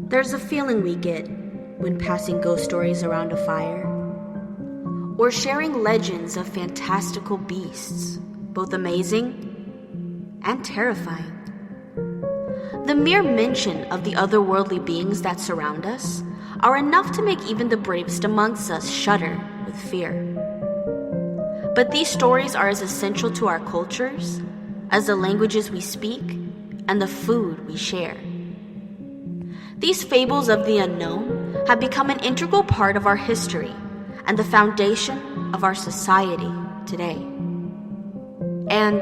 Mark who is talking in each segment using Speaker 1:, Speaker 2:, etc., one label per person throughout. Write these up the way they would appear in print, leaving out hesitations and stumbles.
Speaker 1: There's a feeling we get when passing ghost stories around a fire, or sharing legends of fantastical beasts, both amazing and terrifying. The mere mention of the otherworldly beings that surround us are enough to make even the bravest amongst us shudder with fear. But these stories are as essential to our cultures as the languages we speak and the food we share. These fables of the unknown have become an integral part of our history and the foundation of our society today. And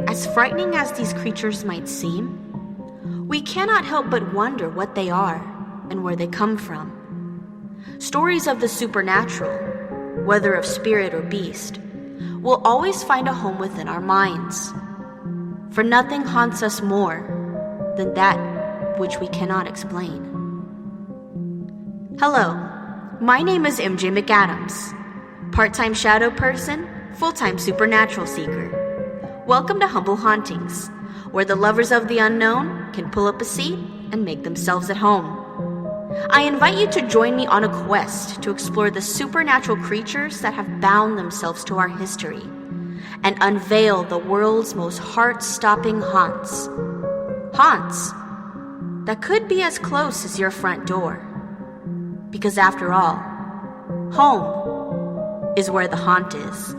Speaker 1: as frightening as these creatures might seem, we cannot help but wonder what they are and where they come from. Stories of the supernatural, whether of spirit or beast, will always find a home within our minds. For nothing haunts us more than that which we cannot explain. Hello, my name is MJ McAdams, part-time shadow person, full-time supernatural seeker. Welcome to Humble Hauntings, where the lovers of the unknown can pull up a seat and make themselves at home. I invite you to join me on a quest to explore the supernatural creatures that have bound themselves to our history and unveil the world's most heart-stopping haunts. Haunts that could be as close as your front door. Because after all, home is where the haunt is.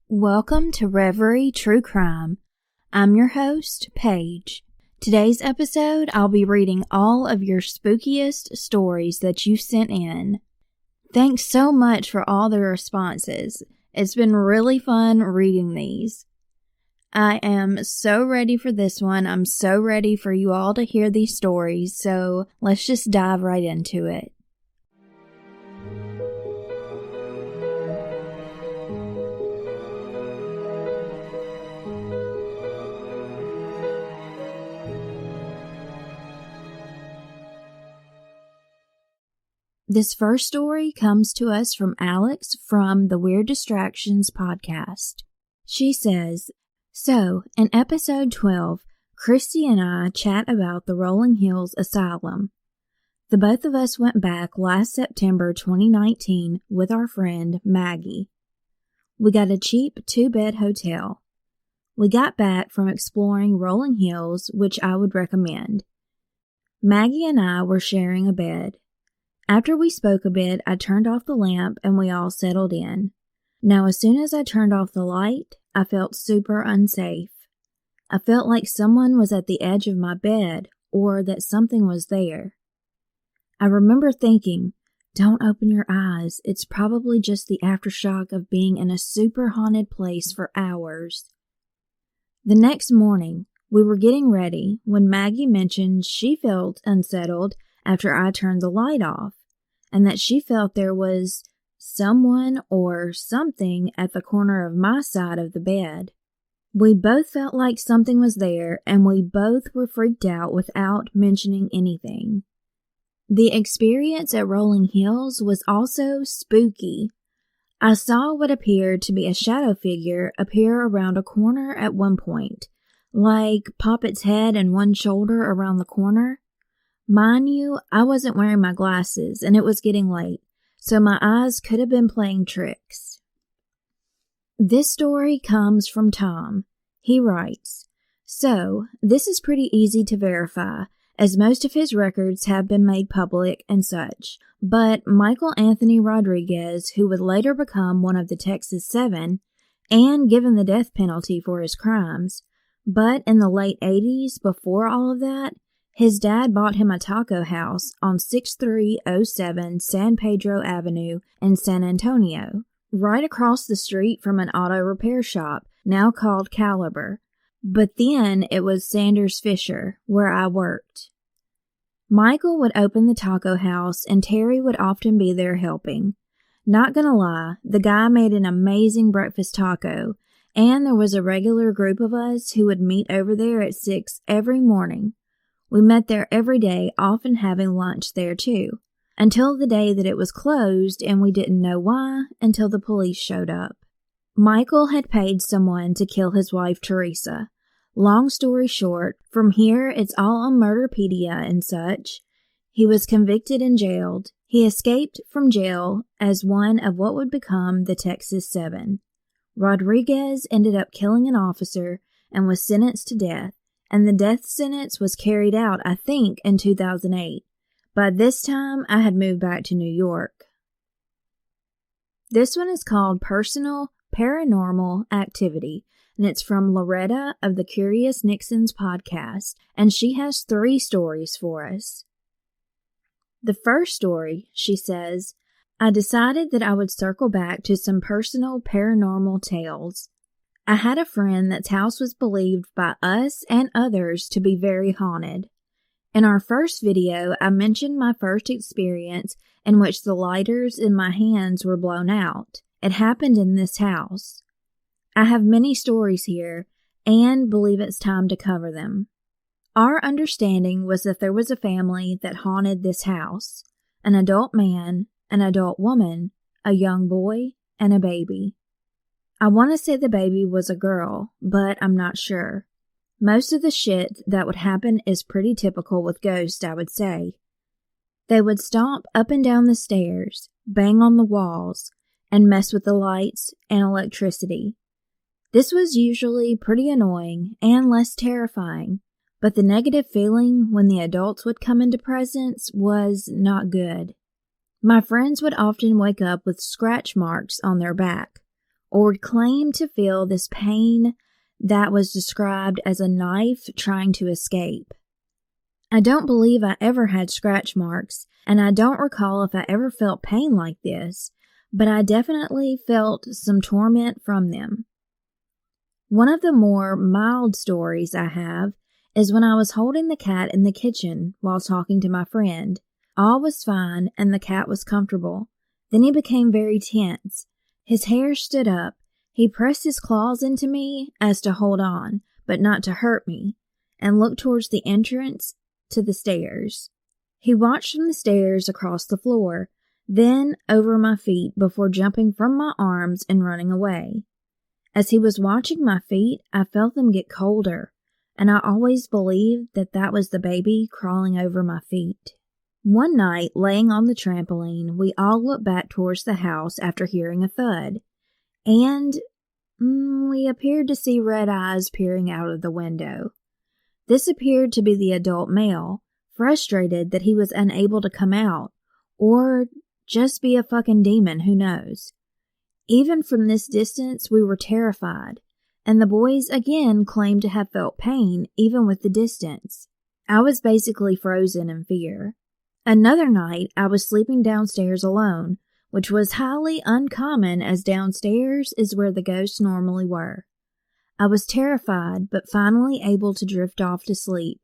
Speaker 2: Welcome to Reverie True Crime. I'm your host, Paige. Today's episode, I'll be reading all of your spookiest stories that you sent in. Thanks so much for all the responses. It's been really fun reading these. I am so ready for this one. I'm so ready for you all to hear these stories, so let's just dive right into it. This first story comes to us from Alex from the Weird Distractions podcast. She says, So, in episode 12, Christy and I chat about the Rolling Hills Asylum. The both of us went back last September 2019 with our friend Maggie. We got a cheap 2-bed hotel. We got back from exploring Rolling Hills, which I would recommend. Maggie and I were sharing a bed. After we spoke a bit, I turned off the lamp and we all settled in. Now, as soon as I turned off the light, I felt super unsafe. I felt like someone was at the edge of my bed or that something was there. I remember thinking, don't open your eyes. It's probably just the aftershock of being in a super haunted place for hours. The next morning, we were getting ready when Maggie mentioned she felt unsettled after I turned the light off, and that she felt there was someone or something at the corner of my side of the bed. We both felt like something was there, and we both were freaked out without mentioning anything. The experience at Rolling Hills was also spooky. I saw what appeared to be a shadow figure appear around a corner at one point, like pop its head and one shoulder around the corner. Mind you, I wasn't wearing my glasses and it was getting late, so my eyes could have been playing tricks. This story comes from Tom. He writes, So, this is pretty easy to verify, as most of his records have been made public and such, but Michael Anthony Rodriguez, who would later become one of the Texas Seven, and given the death penalty for his crimes, but in the late 80s, before all of that, his dad bought him a taco house on 6307 San Pedro Avenue in San Antonio, right across the street from an auto repair shop, now called Caliber. But then it was Sanders Fisher, where I worked. Michael would open the taco house and Terry would often be there helping. Not gonna lie, the guy made an amazing breakfast taco, and there was a regular group of us who would meet over there at 6 every morning. We met there every day, often having lunch there too, until the day that it was closed, and we didn't know why until the police showed up. Michael had paid someone to kill his wife, Teresa. Long story short, from here it's all on Murderpedia and such. He was convicted and jailed. He escaped from jail as one of what would become the Texas Seven. Rodriguez ended up killing an officer and was sentenced to death, and the death sentence was carried out, I think, in 2008. By this time, I had moved back to New York. This one is called Personal Paranormal Activity, and it's from Loretta of the Curious Nixons podcast, and she has 3 stories for us. The first story, she says, I decided that I would circle back to some personal paranormal tales. I had a friend that's house was believed by us and others to be very haunted. In our first video, I mentioned my first experience in which the lighters in my hands were blown out. It happened in this house. I have many stories here and believe it's time to cover them. Our understanding was that there was a family that haunted this house, an adult man, an adult woman, a young boy, and a baby. I want to say the baby was a girl, but I'm not sure. Most of the shit that would happen is pretty typical with ghosts, I would say. They would stomp up and down the stairs, bang on the walls, and mess with the lights and electricity. This was usually pretty annoying and less terrifying, but the negative feeling when the adults would come into presence was not good. My friends would often wake up with scratch marks on their back, or would claim to feel this pain that was described as a knife trying to escape. I don't believe I ever had scratch marks, and I don't recall if I ever felt pain like this, but I definitely felt some torment from them. One of the more mild stories I have is when I was holding the cat in the kitchen while talking to my friend. All was fine and the cat was comfortable. Then he became very tense. His hair stood up. He pressed his claws into me as to hold on, but not to hurt me, and looked towards the entrance to the stairs. He watched from the stairs across the floor, then over my feet before jumping from my arms and running away. As he was watching my feet, I felt them get colder, and I always believed that that was the baby crawling over my feet. One night, laying on the trampoline, we all looked back towards the house after hearing a thud, and we appeared to see red eyes peering out of the window. This appeared to be the adult male, frustrated that he was unable to come out, or just be a fucking demon, who knows. Even from this distance, we were terrified, and the boys again claimed to have felt pain even with the distance. I was basically frozen in fear. Another night, I was sleeping downstairs alone, which was highly uncommon as downstairs is where the ghosts normally were. I was terrified, but finally able to drift off to sleep.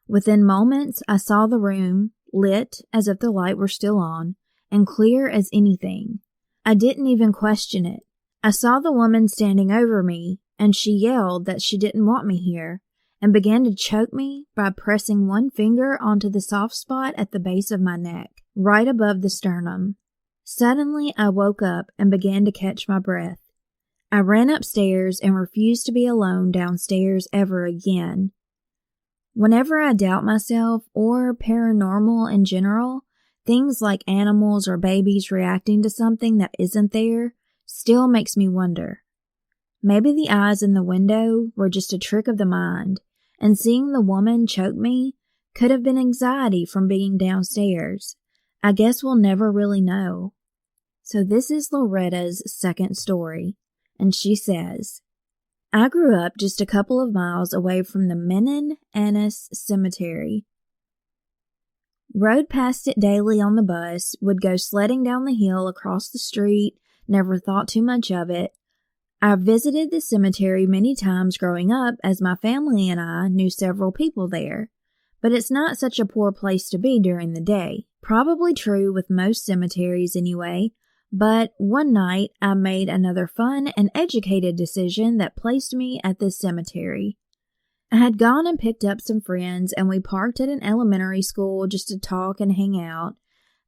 Speaker 2: Within moments, I saw the room, lit as if the light were still on, and clear as anything. I didn't even question it. I saw the woman standing over me, and she yelled that she didn't want me here, and began to choke me by pressing one finger onto the soft spot at the base of my neck, right above the sternum. Suddenly, I woke up and began to catch my breath. I ran upstairs and refused to be alone downstairs ever again. Whenever I doubt myself or paranormal in general, things like animals or babies reacting to something that isn't there still makes me wonder. Maybe the eyes in the window were just a trick of the mind, and seeing the woman choke me could have been anxiety from being downstairs. I guess we'll never really know. So this is Loretta's second story, and she says, I grew up just a couple of miles away from the Menin Annis Cemetery. Rode past it daily on the bus, would go sledding down the hill across the street, never thought too much of it. I visited the cemetery many times growing up as my family and I knew several people there, but it's not such a poor place to be during the day. Probably true with most cemeteries anyway, but one night I made another fun and educated decision that placed me at this cemetery. I had gone and picked up some friends, and we parked at an elementary school just to talk and hang out.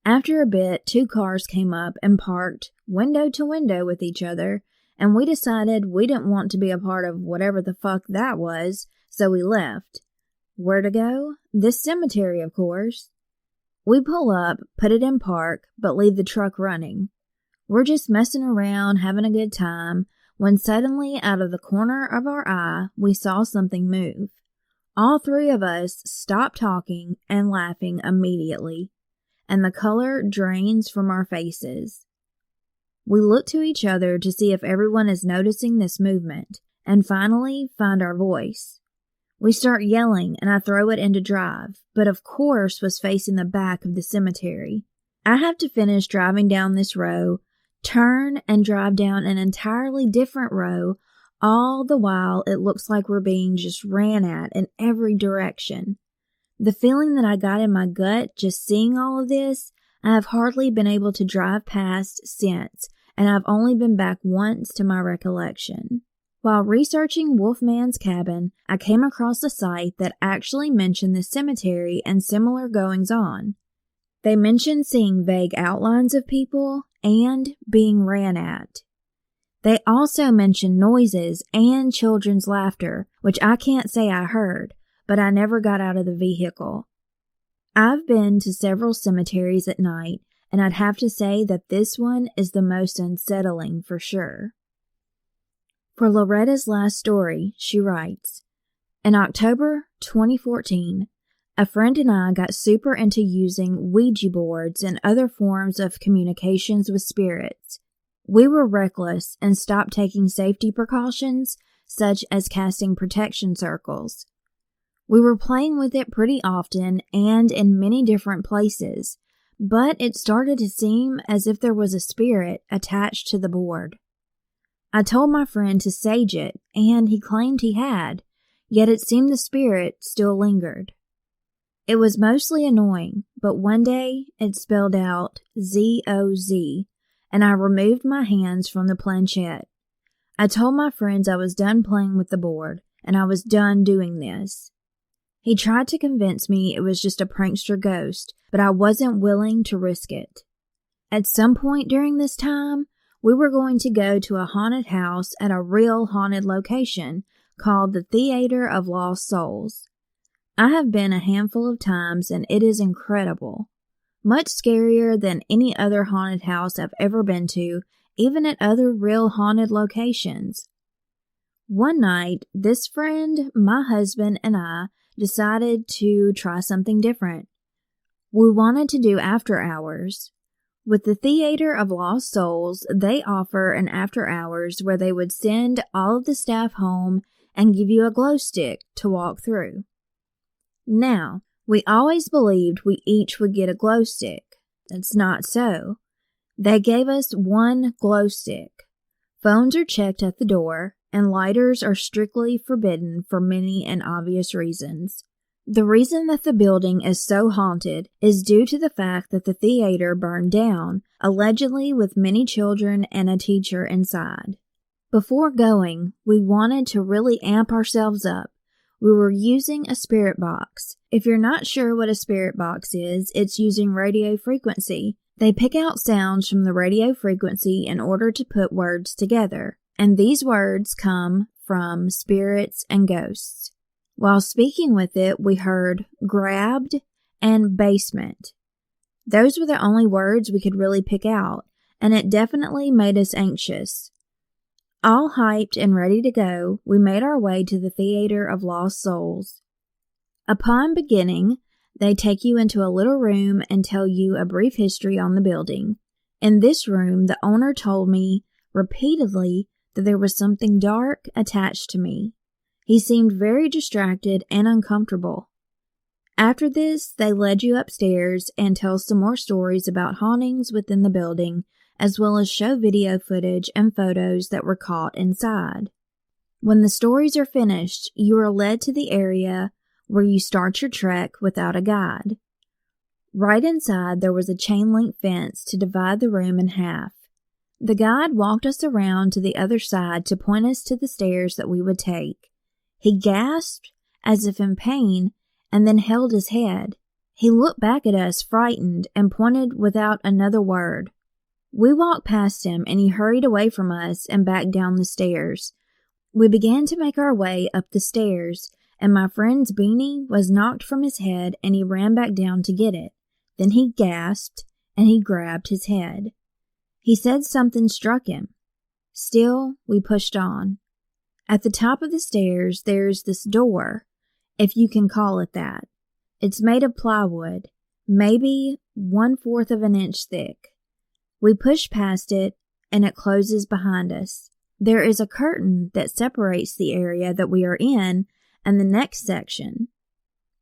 Speaker 2: After a bit, 2 cars came up and parked window to window with each other, and we decided we didn't want to be a part of whatever the fuck that was, so we left. Where to go? This cemetery, of course. We pull up, put it in park, but leave the truck running. We're just messing around, having a good time, when suddenly, out of the corner of our eye, we saw something move. All 3 of us stopped talking and laughing immediately, and the color drains from our faces. We look to each other to see if everyone is noticing this movement, and finally find our voice. We start yelling, and I throw it into drive, but of course was facing the back of the cemetery. I have to finish driving down this row, turn and drive down an entirely different row, all the while it looks like we're being just ran at in every direction. The feeling that I got in my gut just seeing all of this, I have hardly been able to drive past since, and I've only been back once to my recollection. While researching Wolfman's Cabin, I came across a site that actually mentioned the cemetery and similar goings-on. They mentioned seeing vague outlines of people and being ran at. They also mentioned noises and children's laughter, which I can't say I heard, but I never got out of the vehicle. I've been to several cemeteries at night, and I'd have to say that this one is the most unsettling for sure. For Loretta's last story, she writes, in October 2014, a friend and I got super into using Ouija boards and other forms of communications with spirits. We were reckless and stopped taking safety precautions, such as casting protection circles. We were playing with it pretty often and in many different places, but it started to seem as if there was a spirit attached to the board. I told my friend to sage it, and he claimed he had, yet it seemed the spirit still lingered. It was mostly annoying, but one day it spelled out ZOZ, and I removed my hands from the planchette. I told my friends I was done playing with the board, and I was done doing this. He tried to convince me it was just a prankster ghost, but I wasn't willing to risk it. At some point during this time, we were going to go to a haunted house at a real haunted location called the Theater of Lost Souls. I have been a handful of times, and it is incredible. Much scarier than any other haunted house I've ever been to, even at other real haunted locations. One night, this friend, my husband, and I decided to try something different. We wanted to do after hours. With the Theater of Lost Souls, they offer an after hours where they would send all of the staff home and give you a glow stick to walk through. Now, we always believed we each would get a glow stick. That's not so. They gave us one glow stick. Phones are checked at the door, and lighters are strictly forbidden for many and obvious reasons. The reason that the building is so haunted is due to the fact that the theater burned down, allegedly with many children and a teacher inside. Before going, we wanted to really amp ourselves up. We were using a spirit box. If you're not sure what a spirit box is, it's using radio frequency. They pick out sounds from the radio frequency in order to put words together, and these words come from spirits and ghosts. While speaking with it, we heard grabbed and basement. Those were the only words we could really pick out, and it definitely made us anxious. All hyped and ready to go, we made our way to the Theater of Lost Souls. Upon beginning, they take you into a little room and tell you a brief history on the building. In this room, the owner told me repeatedly that there was something dark attached to me. He seemed very distracted and uncomfortable. After this, they led you upstairs and tell some more stories about hauntings within the building, as well as show video footage and photos that were caught inside. When the stories are finished, you are led to the area where you start your trek without a guide. Right inside, there was a chain-link fence to divide the room in half. The guide walked us around to the other side to point us to the stairs that we would take. He gasped as if in pain, and then held his head. He looked back at us, frightened, and pointed without another word. We walked past him, and he hurried away from us and back down the stairs. We began to make our way up the stairs, and my friend's beanie was knocked from his head, and he ran back down to get it. Then he gasped, and he grabbed his head. He said something struck him. Still, we pushed on. At the top of the stairs, there's this door, if you can call it that. It's made of plywood, maybe 1/4 of an inch thick. We push past it, and it closes behind us. There is a curtain that separates the area that we are in and the next section.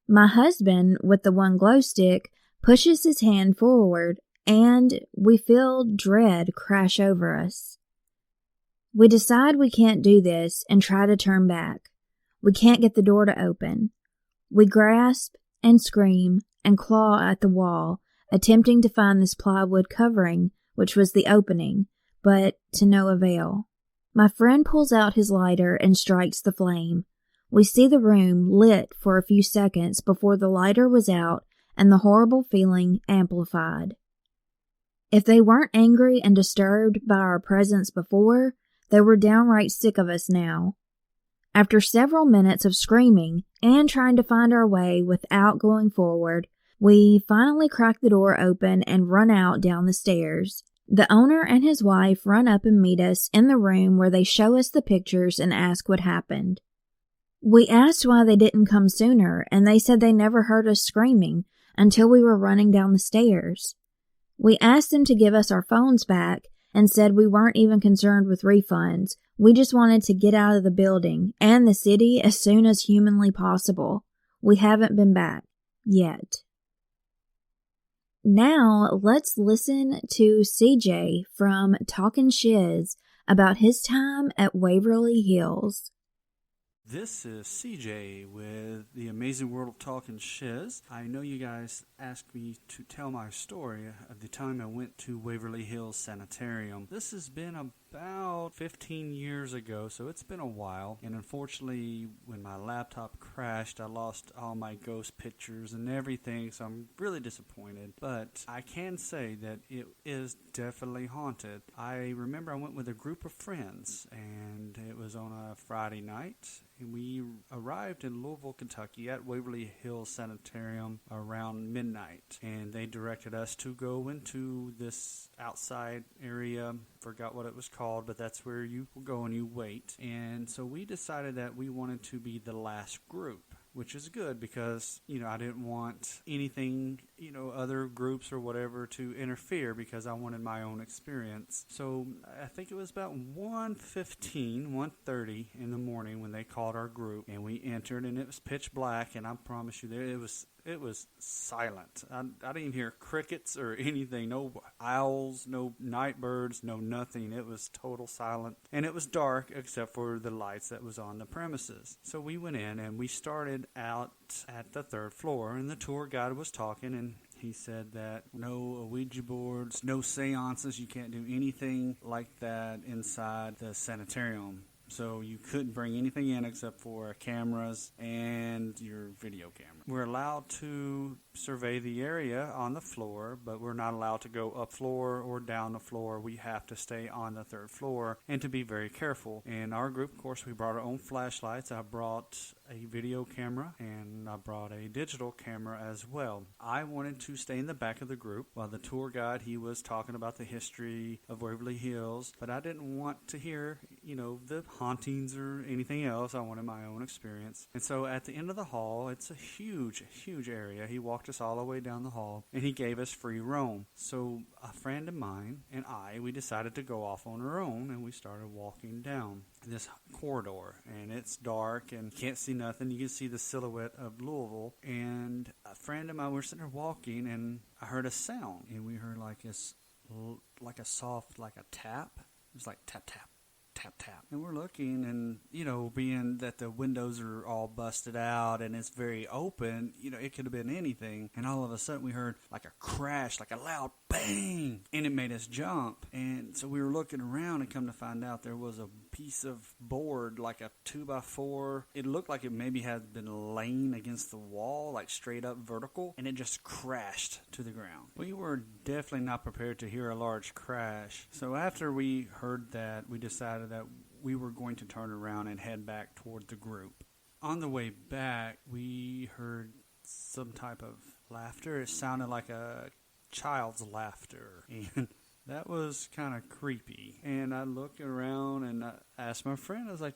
Speaker 2: My husband, with the one glow stick, pushes his hand forward, and we feel dread crash over us. We decide we can't do this and try to turn back. We can't get the door to open. We grasp and scream and claw at the wall, attempting to find this plywood covering, which was the opening, but to no avail. My friend pulls out his lighter and strikes the flame. We see the room lit for a few seconds before the lighter was out and the horrible feeling amplified. If they weren't angry and disturbed by our presence before, they were downright sick of us now. After several minutes of screaming and trying to find our way without going forward, we finally crack the door open and run out down the stairs. The owner and his wife run up and meet us in the room where they show us the pictures and ask what happened. We asked why they didn't come sooner, and they said they never heard us screaming until we were running down the stairs. We asked them to give us our phones back and said we weren't even concerned with refunds. We just wanted to get out of the building and the city as soon as humanly possible. We haven't been back yet. Now, let's listen to CJ from Talkin' Shiz about his time at Waverly Hills.
Speaker 3: This is CJ with the Amazing World of Talkin' Shiz. I know you guys asked me to tell my story of the time I went to Waverly Hills Sanitarium. This has been about 15 years ago, so it's been a while. And unfortunately, when my laptop crashed, I lost all my ghost pictures and everything, so I'm really disappointed. But I can say that it is definitely haunted. I remember I went with a group of friends, and it was on a Friday night. And we arrived in Louisville, Kentucky at Waverly Hills Sanitarium around midnight. And they directed us to go into this outside area. Forgot what it was called, but that's where you go and you wait. And so we decided that we wanted to be the last group, which is good because, I didn't want anything, other groups or whatever to interfere because I wanted my own experience. So I think it was about 1:30 in the morning when they called our group, and we entered, and it was pitch black, and I promise you, it was silent. I didn't even hear crickets or anything, no owls, no night birds, no nothing. It was total silent, and it was dark except for the lights that was on the premises. So we went in, and we started out at the 3rd floor, and the tour guide was talking, and he said that no Ouija boards, no seances, you can't do anything like that inside the sanitarium. So you couldn't bring anything in except for cameras and your video camera. We're allowed to survey the area on the floor, but we're not allowed to go up floor or down the floor. We have to stay on the 3rd floor and to be very careful. In our group, of course, we brought our own flashlights. I brought a video camera and I brought a digital camera as well. I wanted to stay in the back of the group while the tour guide, he was talking about the history of Waverly Hills, but I didn't want to hear, the hauntings or anything else. I wanted my own experience. And so at the end of the hall, it's a huge, huge area. He walked us all the way down the hall and he gave us free roam. So a friend of mine and we decided to go off on our own, and we started walking down this corridor, and it's dark and you can't see nothing. You can see the silhouette of Louisville, and a friend of mine, we're sitting there walking, and I heard a sound, and we heard like a soft, like a tap. It was like tap, tap, tap, tap. And we're looking, and, being that the windows are all busted out and it's very open, it could have been anything. And all of a sudden we heard like a crash, like a loud bang, and it made us jump. And so we were looking around, and come to find out there was a piece of board, like a 2x4. It looked like it maybe had been laying against the wall, like straight up vertical, and it just crashed to the ground. We were definitely not prepared to hear a large crash. So after we heard that, we decided that we were going to turn around and head back toward the group. On the way back, we heard some type of laughter. It sounded like a child's laughter, and that was kind of creepy. And I looked around and I asked my friend, I was like,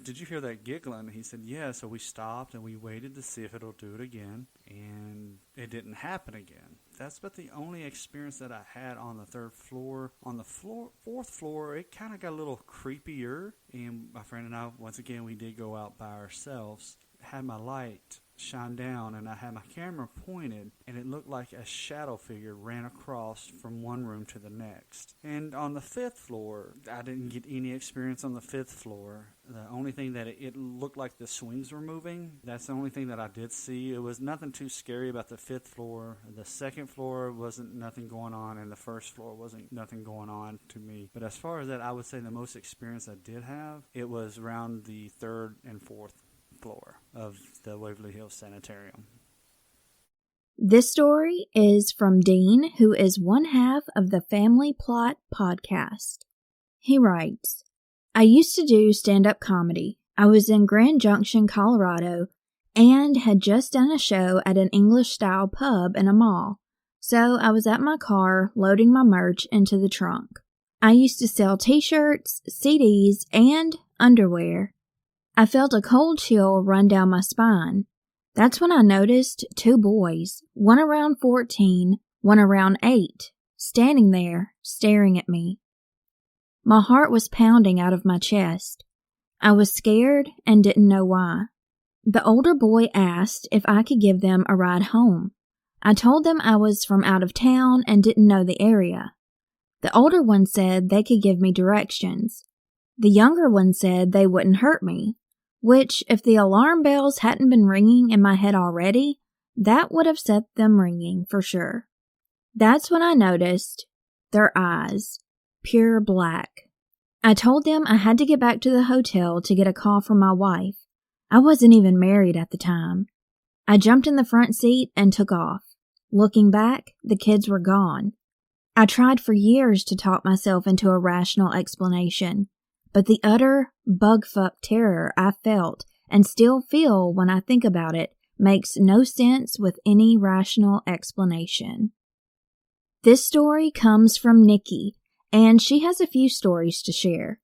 Speaker 3: did you hear that giggling? He said, yeah. So we stopped and we waited to see if it'll do it again, and it didn't happen again. That's about the only experience that I had on the third floor. On the fourth floor, it kind of got a little creepier, and my friend and I, once again, we did go out by ourselves. Had my light shine down, and I had my camera pointed, and it looked like a shadow figure ran across from one room to the next. And on the fifth floor, I didn't get any experience on the fifth floor. The only thing that it looked like the swings were moving. That's the only thing that I did see. It was nothing too scary about the fifth floor. The second floor wasn't nothing going on, and the first floor wasn't nothing going on to me. But as far as that, I would say the most experience I did have, it was around the third and fourth floor of the Waverly Hills Sanitarium.
Speaker 2: This story is from Dean, who is one half of the Family Plot podcast. He writes, I used to do stand-up comedy. I was in Grand Junction, Colorado, and had just done a show at an English-style pub in a mall. So I was at my car loading my merch into the trunk. I used to sell t-shirts, CDs, and underwear. I felt a cold chill run down my spine. That's when I noticed two boys, one around 14, one around 8, standing there, staring at me. My heart was pounding out of my chest. I was scared and didn't know why. The older boy asked if I could give them a ride home. I told them I was from out of town and didn't know the area. The older one said they could give me directions. The younger one said they wouldn't hurt me, which, if the alarm bells hadn't been ringing in my head already, that would have set them ringing for sure. That's when I noticed their eyes, pure black. I told them I had to get back to the hotel to get a call from my wife. I wasn't even married at the time. I jumped in the front seat and took off. Looking back, the kids were gone. I tried for years to talk myself into a rational explanation, but the utter bug-fuck terror I felt and still feel when I think about it makes no sense with any rational explanation. This story comes from Nikki, and she has a few stories to share.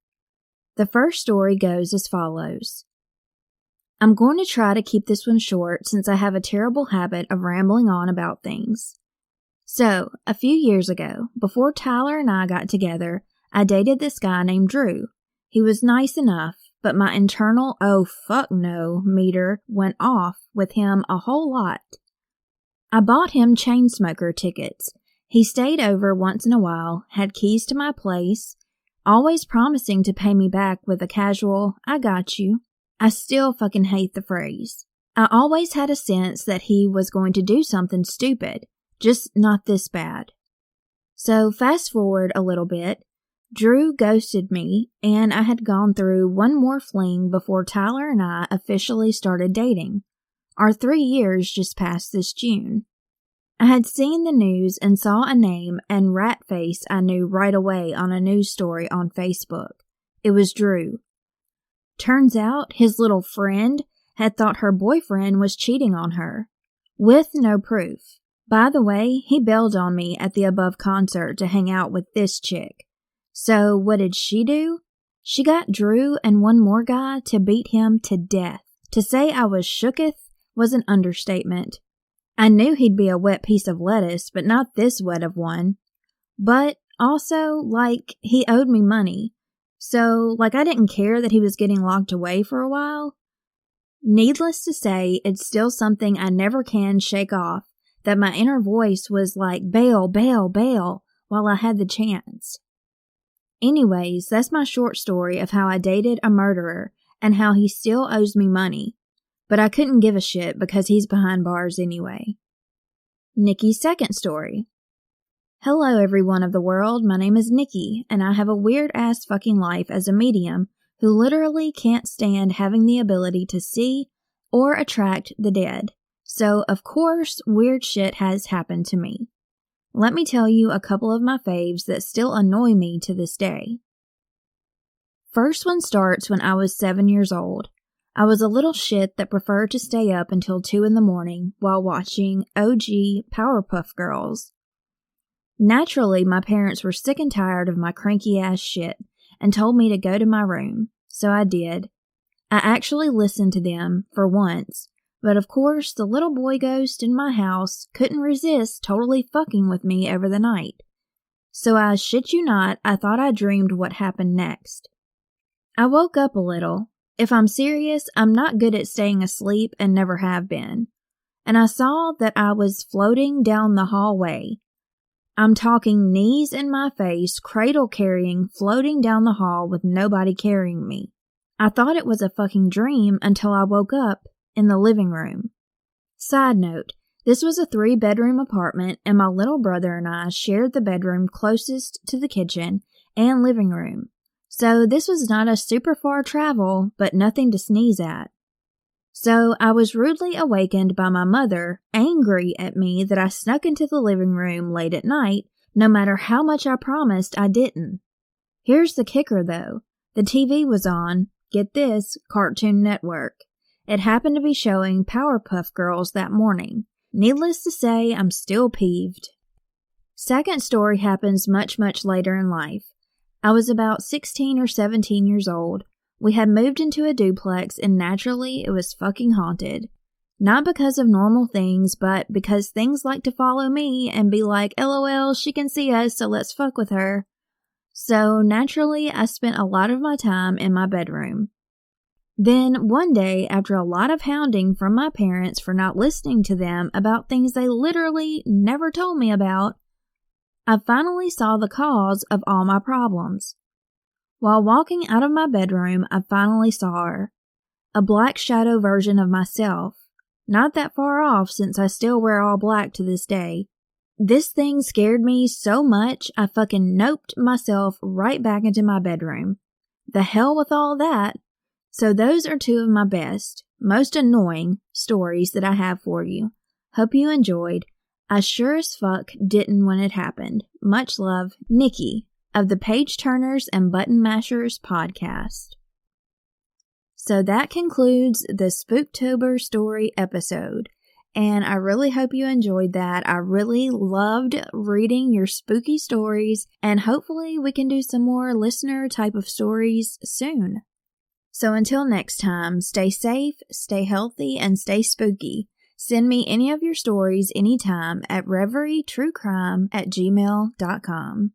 Speaker 2: The first story goes as follows. I'm going to try to keep this one short since I have a terrible habit of rambling on about things. So, a few years ago, before Tyler and I got together, I dated this guy named Drew. He was nice enough, but my internal oh fuck no meter went off with him a whole lot. I bought him Chainsmoker tickets. He stayed over once in a while, had keys to my place, always promising to pay me back with a casual, I got you. I still fucking hate the phrase. I always had a sense that he was going to do something stupid, just not this bad. So fast forward a little bit, Drew ghosted me, and I had gone through one more fling before Tyler and I officially started dating. Our 3 years just passed this June. I had seen the news and saw a name and rat face I knew right away on a news story on Facebook. It was Drew. Turns out his little friend had thought her boyfriend was cheating on her, with no proof. By the way, he bailed on me at the above concert to hang out with this chick. So what did she do? She got Drew and one more guy to beat him to death. To say I was shooketh was an understatement. I knew he'd be a wet piece of lettuce, but not this wet of one. But also, he owed me money. So, I didn't care that he was getting locked away for a while. Needless to say, it's still something I never can shake off, that my inner voice was like, bail, bail, bail, while I had the chance. Anyways, that's my short story of how I dated a murderer and how he still owes me money. But I couldn't give a shit because he's behind bars anyway. Nikki's second story. Hello everyone of the world, my name is Nikki, and I have a weird-ass fucking life as a medium who literally can't stand having the ability to see or attract the dead. So, of course, weird shit has happened to me. Let me tell you a couple of my faves that still annoy me to this day. First one starts when I was 7 years old. I was a little shit that preferred to stay up until 2 in the morning while watching OG Powerpuff Girls. Naturally, my parents were sick and tired of my cranky ass shit and told me to go to my room, so I did. I actually listened to them for once, but of course the little boy ghost in my house couldn't resist totally fucking with me over the night. So I shit you not, I thought I dreamed what happened next. I woke up a little. If I'm serious, I'm not good at staying asleep and never have been. And I saw that I was floating down the hallway. I'm talking knees in my face, cradle carrying, floating down the hall with nobody carrying me. I thought it was a fucking dream until I woke up in the living room. Side note, this was a 3-bedroom apartment and my little brother and I shared the bedroom closest to the kitchen and living room. So this was not a super far travel, but nothing to sneeze at. So I was rudely awakened by my mother, angry at me that I snuck into the living room late at night, no matter how much I promised I didn't. Here's the kicker though. The TV was on, get this, Cartoon Network. It happened to be showing Powerpuff Girls that morning. Needless to say, I'm still peeved. Second story happens much later in life. I was about 16 or 17 years old. We had moved into a duplex and naturally it was fucking haunted. Not because of normal things, but because things like to follow me and be like, LOL, she can see us, so let's fuck with her. So naturally, I spent a lot of my time in my bedroom. Then one day, after a lot of hounding from my parents for not listening to them about things they literally never told me about, I finally saw the cause of all my problems. While walking out of my bedroom, I finally saw her. A black shadow version of myself. Not that far off since I still wear all black to this day. This thing scared me so much I fucking noped myself right back into my bedroom. The hell with all that. So those are 2 of my best, most annoying stories that I have for you. Hope you enjoyed. I sure as fuck didn't when it happened. Much love, Nikki of the Page Turners and Button Mashers podcast. So that concludes the Spooktober story episode, and I really hope you enjoyed that. I really loved reading your spooky stories, and hopefully we can do some more listener type of stories soon. So until next time, stay safe, stay healthy, and stay spooky. Send me any of your stories anytime at reverytruecrime@gmail.com.